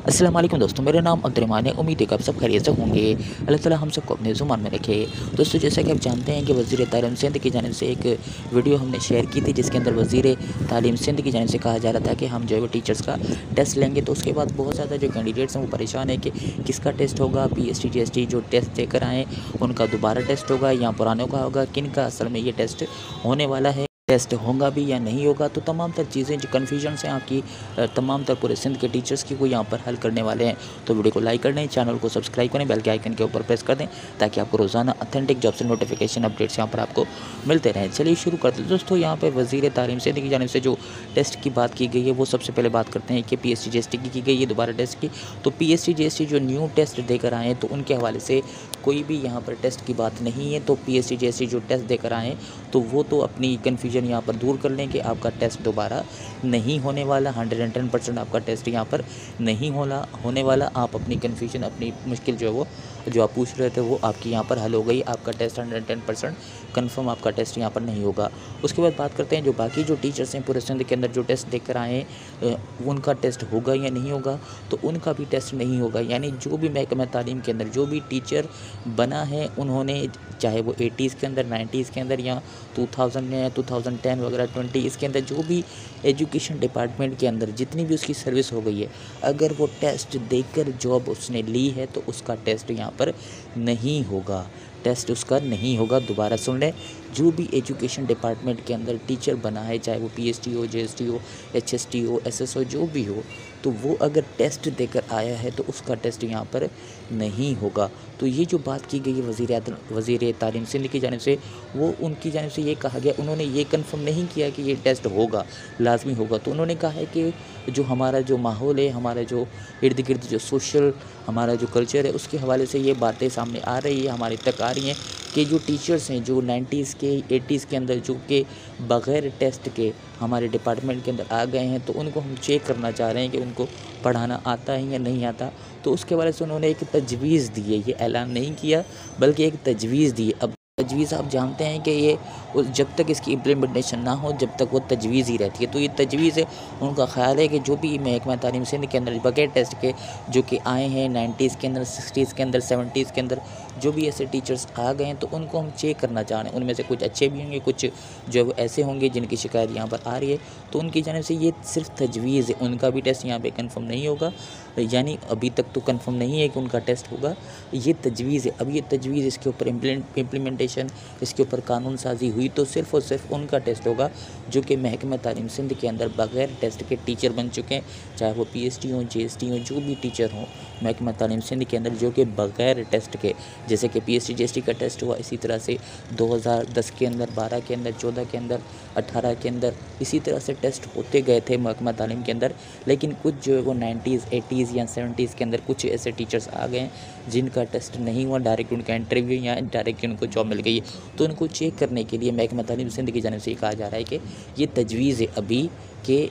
अस्सलाम वालेकुम दोस्तों, मेरा नाम अब्दुर्रहमान है। उम्मीद है कि आप सब खैरियत से होंगे। अल्लाह ताला हम सबको अपने ज़ुबान में रखे। दोस्तों, जैसा कि आप जानते हैं कि वज़ीर तालीम सिंध की जानिब से एक वीडियो हमने शेयर की थी, जिसके अंदर वज़ीर तालीम सिंध की जानिब से कहा जा रहा था कि हम जो है वो टीचर्स का टेस्ट लेंगे। तो उसके बाद बहुत ज़्यादा जो कैंडिडेट्स हैं वो परेशान है कि किसका टेस्ट होगा। पीएसटी जीएसटी जो टेस्ट देकर आएँ उनका दोबारा टेस्ट होगा या पुरानों का होगा, किन का असल में ये टेस्ट होने वाला है, टेस्ट होगा भी या नहीं होगा। तो तमाम तर चीज़ें जो कन्फ्यूजन हैं आपकी, तमाम तर पूरे सिंध के टीचर्स की वो यहाँ पर हल करने वाले हैं। तो वीडियो को लाइक कर दें, चैनल को सब्सक्राइब करें, बेल के आइकन के ऊपर प्रेस कर दें ताकि आपको रोज़ाना ऑथेंटिक जॉब से नोटिफिकेशन अपडेट्स यहाँ पर आपको मिलते रहें। चलिए शुरू करते हैं दोस्तों। यहाँ पर वज़ीर तालीम सिंध की जानिब से जो टेस्ट की बात की गई है वो सबसे पहले बात करते हैं कि पीएसटी जीएसटी की गई है दोबारा टेस्ट की। तो पीएसटी जीएसटी जो न्यू टेस्ट देकर आए हैं तो उनके हवाले से कोई भी यहाँ पर टेस्ट की बात नहीं है। तो पीएसटी जीएसटी जो टेस्ट देकर आए हैं तो वो तो अपनी कन्फ्यूजन यहाँ पर दूर कर लें कि आपका टेस्ट दोबारा नहीं होने वाला। 110% आपका टेस्ट यहाँ पर नहीं होने वाला। आप अपनी कन्फ्यूजन, अपनी मुश्किल जो है वो जो आप पूछ रहे थे वो आपकी यहाँ पर हल हो गई। आपका टेस्ट 110% कन्फर्म आपका टेस्ट यहाँ पर नहीं होगा। उसके बाद बात करते हैं जो बाकी जो टीचर्स हैं पूरे सिंध के अंदर जो टेस्ट देकर आए हैं उनका टेस्ट होगा या नहीं होगा। तो उनका भी टेस्ट नहीं होगा। यानी जो भी महकमा तालीम के अंदर जो भी टीचर बना है उन्होंने, चाहे वो 80s के अंदर, 90s के अंदर या 2000 में या 2010 वगैरह 20 इसके अंदर जो भी एजुकेशन डिपार्टमेंट के अंदर जितनी भी उसकी सर्विस हो गई है, अगर वो टेस्ट देकर जॉब उसने ली है तो उसका टेस्ट यहाँ पर नहीं होगा। टेस्ट उसका नहीं होगा। दोबारा सुन लें, जो भी एजुकेशन डिपार्टमेंट के अंदर टीचर बना है, चाहे वो पीएसटी हो, जीएसटी हो, एचएसटी हो, एसएस हो, जो भी हो, तो वो अगर टेस्ट देकर आया है तो उसका टेस्ट यहाँ पर नहीं होगा। तो ये जो बात की गई है वज़ीर तालीम सिंध की जानिब से, वो उनकी जानिब से ये कहा गया, उन्होंने ये कंफर्म नहीं किया कि ये टेस्ट होगा, लाजमी होगा। तो उन्होंने कहा है कि जो हमारा जो माहौल है, हमारा जो इर्द गिर्द जो सोशल हमारा जो कल्चर है, उसके हवाले से ये बातें सामने आ रही है, हमारे तक आ रही हैं कि जो टीचर्स हैं जो 90s के 80s के अंदर जो कि बग़ैर टेस्ट के हमारे डिपार्टमेंट के अंदर आ गए हैं, तो उनको हम चेक करना चाह रहे हैं कि उनको पढ़ाना आता है या नहीं आता। तो उसके बारे से उन्होंने एक तजवीज़ दी है। ये ऐलान नहीं किया बल्कि एक तजवीज़ दी है। अब तजवीज़ आप जानते हैं कि ये जब तक इसकी इम्प्लीमेंटेशन ना हो तब तक वो तजवीज़ ही रहती है। तो ये तजवीज़ है। उनका ख़्याल है कि जो भी महकमा तालीम सिंध के अंदर बगैर टेस्ट के जो कि आए हैं 90s के अंदर, 60s के अंदर, 70s के अंदर जो भी ऐसे टीचर्स आ गए हैं तो उनको हम चेक करना चाह रहे हैं। उनमें से कुछ अच्छे भी होंगे, कुछ जो है वो ऐसे होंगे जिनकी शिकायत यहाँ पर आ रही है। तो उनकी जानिब से ये सिर्फ तजवीज़ है। उनका भी टेस्ट यहाँ पे कंफर्म नहीं होगा। यानी अभी तक तो कंफर्म नहीं है कि उनका टेस्ट होगा। ये तजवीज़ है। अब ये तजवीज़, इसके ऊपर इम्प्लीमेंटेशन, इसके ऊपर कानून साजी हुई तो सिर्फ़ और सिर्फ उनका टेस्ट होगा जो कि महकमा तालीम सिंध के अंदर बग़ैर टेस्ट के टीचर बन चुके हैं, चाहे वो पीएसटी हों, जीएसटी हों, जो भी टीचर हों महकमा तालीम सिंध के अंदर जो कि बग़ैर टेस्ट के, जैसे कि पीएसटी जीएसटी का टेस्ट हुआ, इसी तरह से 2010 के अंदर, 12 के अंदर, 14 के अंदर, 18 के अंदर, इसी तरह से टेस्ट होते गए थे महकमा तालीम के अंदर। लेकिन कुछ जो है वो 90s, 80s या 70s के अंदर कुछ ऐसे टीचर्स आ गए हैं जिनका टेस्ट नहीं हुआ, डायरेक्ट उनका इंटरव्यू या डायरेक्ट उनको जॉब मिल गई है। तो उनको चेक करने के लिए महकमा तालीम सिंध की जानिब से ये कहा जा रहा है कि ये तजवीज़ है अभी कि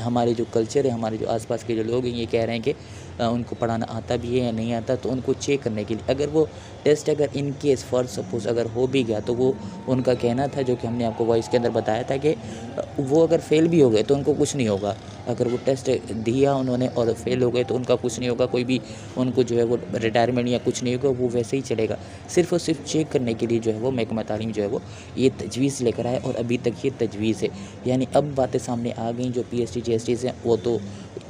हमारे जो कल्चर है, हमारे जो आसपास के जो लोग हैं, ये कह रहे हैं कि उनको पढ़ाना आता भी है या नहीं आता। तो उनको चेक करने के लिए अगर वो टेस्ट अगर इन केस फॉर सपोज़ अगर हो भी गया तो वो उनका कहना था, जो कि हमने आपको वॉइस के अंदर बताया था, कि वो अगर फ़ेल भी हो गए तो उनको कुछ नहीं होगा। अगर वो टेस्ट दिया उन्होंने और फेल हो गए तो उनका कुछ नहीं होगा, कोई भी उनको जो है वो रिटायरमेंट या कुछ नहीं होगा, वो वैसे ही चलेगा। सिर्फ़ और सिर्फ चेक करने के लिए जो है वो महकमा तालीम जो है वो ये तजवीज़ लेकर आए और अभी तक ये तजवीज़ है। यानी अब बातें सामने आ गई। जो पीएसटी जीएसटी हैं वो तो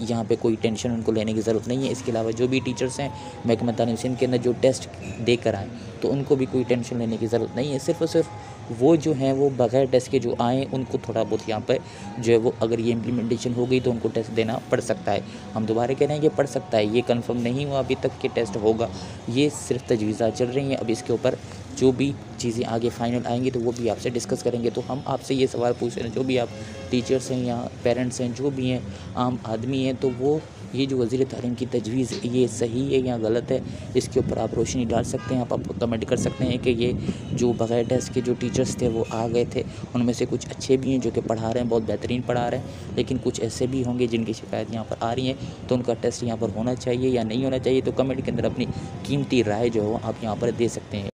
यहाँ पे कोई टेंशन उनको लेने की ज़रूरत नहीं है। इसके अलावा जो भी टीचर्स हैं महकमा तालीम सिंध के अंदर जो टेस्ट देकर आए तो उनको भी कोई टेंशन लेने की ज़रूरत नहीं है। सिर्फ़ और सिर्फ वो जो हैं वो बग़ैर टेस्ट के जो आएँ उनको थोड़ा बहुत यहाँ पर जो है वो अगर ये इम्प्लीमेंटेशन हो गई तो उनको टेस्ट देना पड़ सकता है। हम दोबारा कह रहे हैं कि पड़ सकता है, ये कंफर्म नहीं हुआ अभी तक कि टेस्ट होगा। ये सिर्फ तजवीज़ात चल रही हैं। अब इसके ऊपर जो भी चीज़ें आगे फाइनल आएंगी तो वो भी आपसे डिस्कस करेंगे। तो हम आपसे ये सवाल पूछ रहे हैं, जो भी आप टीचर्स हैं या पेरेंट्स हैं, जो भी हैं आम आदमी हैं, तो वो ये जो वज़ीर तालीम की तजवीज़ ये सही है या गलत है, इसके ऊपर आप रोशनी डाल सकते हैं। आप कमेंट कर सकते हैं कि ये जो बग़ैर टेस्ट के जो टीचर्स थे वो आ गए थे, उनमें से कुछ अच्छे भी हैं जो कि पढ़ा रहे हैं, बहुत बेहतरीन पढ़ा रहे हैं, लेकिन कुछ ऐसे भी होंगे जिनकी शिकायत यहाँ पर आ रही हैं। तो उनका टेस्ट यहाँ पर होना चाहिए या नहीं होना चाहिए। तो कमेंट के अंदर अपनी कीमती राय जो है आप यहाँ पर दे सकते हैं।